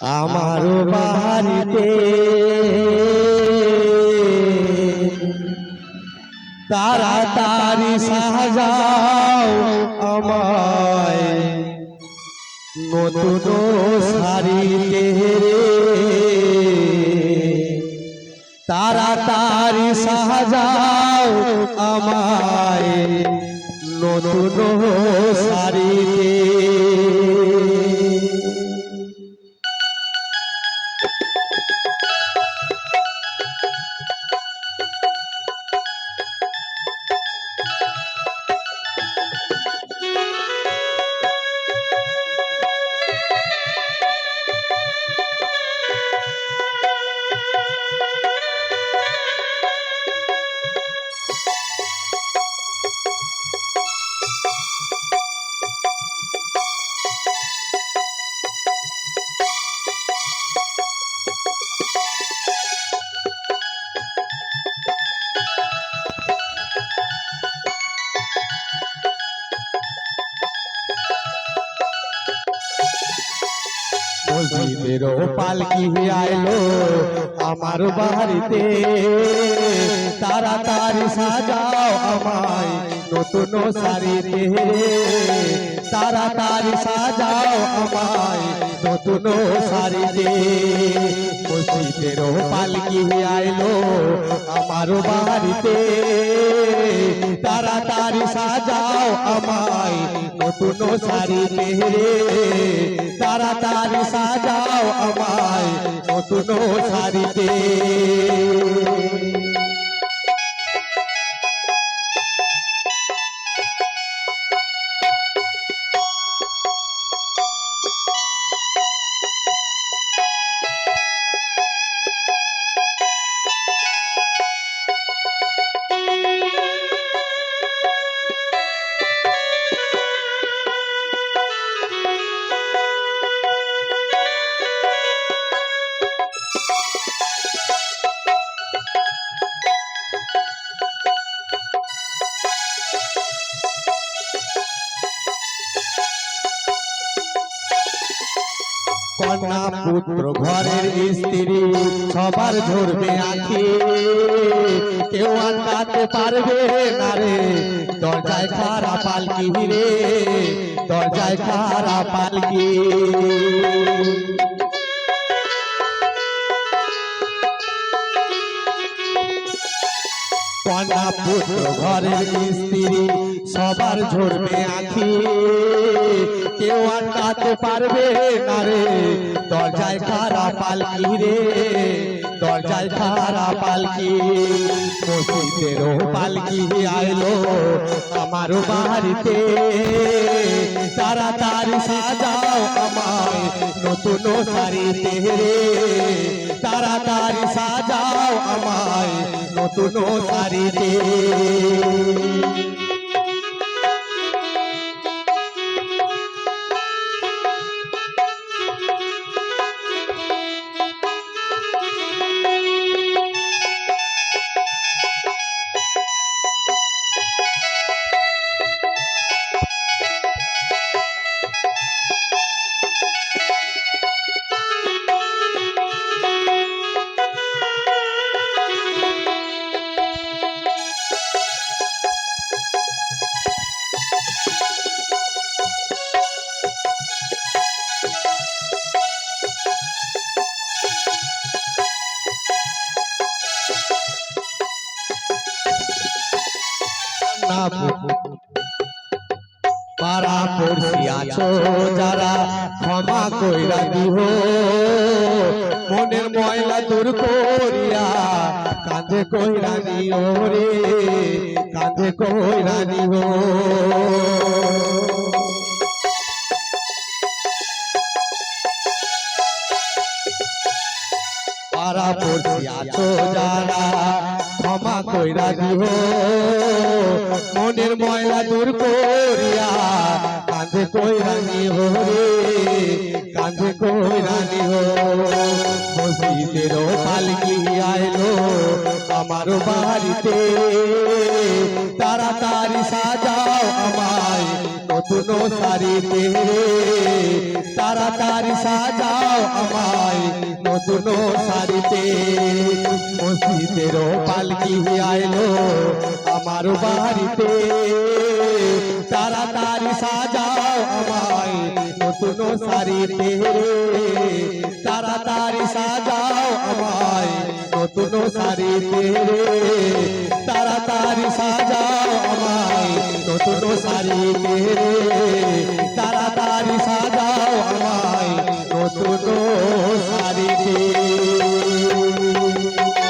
আমার বাড়িতে তাড়াতাড়ি সাজাও আমায় নতুন শাড়িতে রে, তাড়াতাড়ি সাজাও আমায় নতুন শাড়িতে। মসজিদেরও পালকি আইলো আমার বাড়িতে, তাড়াতাড়ি সাজাও আমায় নতুন শাড়িতে, তাড়াতাড়ি সাজাও আমায় নতুন শাড়িতে। মসজিদেরও পালকি আইলো আমার বাড়িতে, তাড়াতাড়ি সাজাও আমায় নতুন শাড়িতে, তাড়াতাড়ি সাজাও আমায় নতুন শাড়িতে। কন্যা পুত্র ঘরের স্ত্রী সবার ঝরবে আঁখি, কেউ আটকাতে পারবে না রে দরজায় খাড়া পালকি রে, দরজায় খাড়া পালকি। কন্যা পুত্র ঘরের স্ত্রী সবার ঝরবে আঁখি, কেউ আটকাতে পারবে না রে দরজায় খাড়া পালকি রে, দরজায় খাড়া পালকি। মসজিদেরও পালকি আইলো আমার বাড়িতে, তাড়াতাড়ি সাজাও আমায় নতুন শাড়িতে রে, তাড়াতাড়ি সাজাও আমায় নতুন শাড়িতে। পাড়া পড়শি আছো যারা ক্ষমা কইরা দিও, মনের ময়লা দূর করিয়া কাঁধে কইরা দিও রে, কাঁধে কইরা দিও। পাড়া পড়শি আছো যারা ক্ষমা কইরা দিও, মনের ময়লা দূর করিয়া কাঁধে কইরা নিও রে, কাঁধে কইরা নিও। মসজিদেরও পালকি আইলো আমার বাড়িতে, তাড়াতাড়ি সাজাও আমায় নতুন শাড়িতে, তারা তাড়াতাড়ি সাজাও আমায় নতুন শাড়িতে মসজিদের পালকি আইলো আমার বাড়িতে তাড়াতাড়ি সাজাও আমায় নতুন শাড়িতে তাড়াতাড়ি সাজাও আমায় নতুন শাড়িতে তাড়াতাড়ি সাজাও আমায় নতুন শাড়িতে